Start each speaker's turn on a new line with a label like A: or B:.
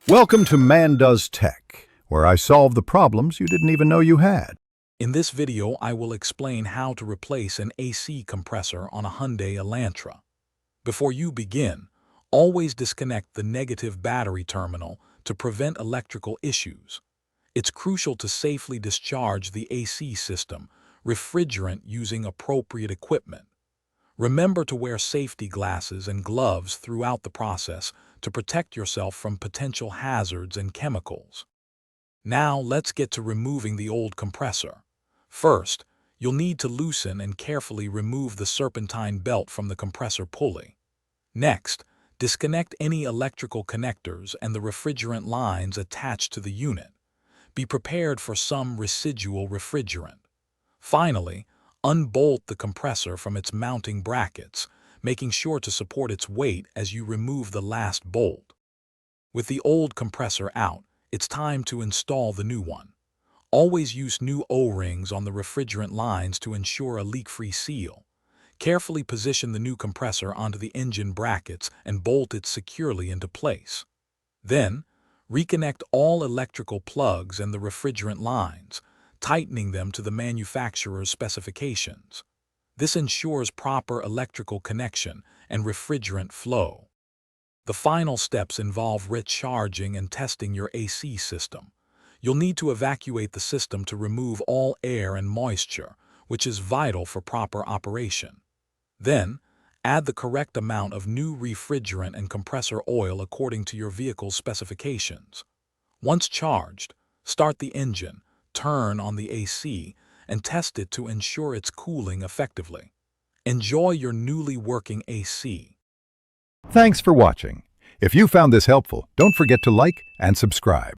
A: Welcome to Man Does Tech, where I solve the problems you didn't even know you had.
B: In this video, I will explain how to replace an AC compressor on a Hyundai Elantra. Before you begin, always disconnect the negative battery terminal to prevent electrical issues. It's crucial to safely discharge the AC system, refrigerant using appropriate equipment. Remember to wear safety glasses and gloves throughout the process to protect yourself from potential hazards and chemicals. Now let's get to removing the old compressor. First, you'll need to loosen and carefully remove the serpentine belt from the compressor pulley. Next, disconnect any electrical connectors and the refrigerant lines attached to the unit. Be prepared for some residual refrigerant. Finally, unbolt the compressor from its mounting brackets, making sure to support its weight as you remove the last bolt. With the old compressor out, it's time to install the new one. Always use new O-rings on the refrigerant lines to ensure a leak-free seal. Carefully position the new compressor onto the engine brackets and bolt it securely into place. Then, reconnect all electrical plugs and the refrigerant lines, tightening them to the manufacturer's specifications. This ensures proper electrical connection and refrigerant flow. The final steps involve recharging and testing your AC system. You'll need to evacuate the system to remove all air and moisture, which is vital for proper operation. Then, add the correct amount of new refrigerant and compressor oil according to your vehicle's specifications. Once charged, start the engine, turn on the AC, and test it to ensure it's cooling effectively. Enjoy your newly working AC.
A: Thanks for watching. If you found this helpful, don't forget to like and subscribe.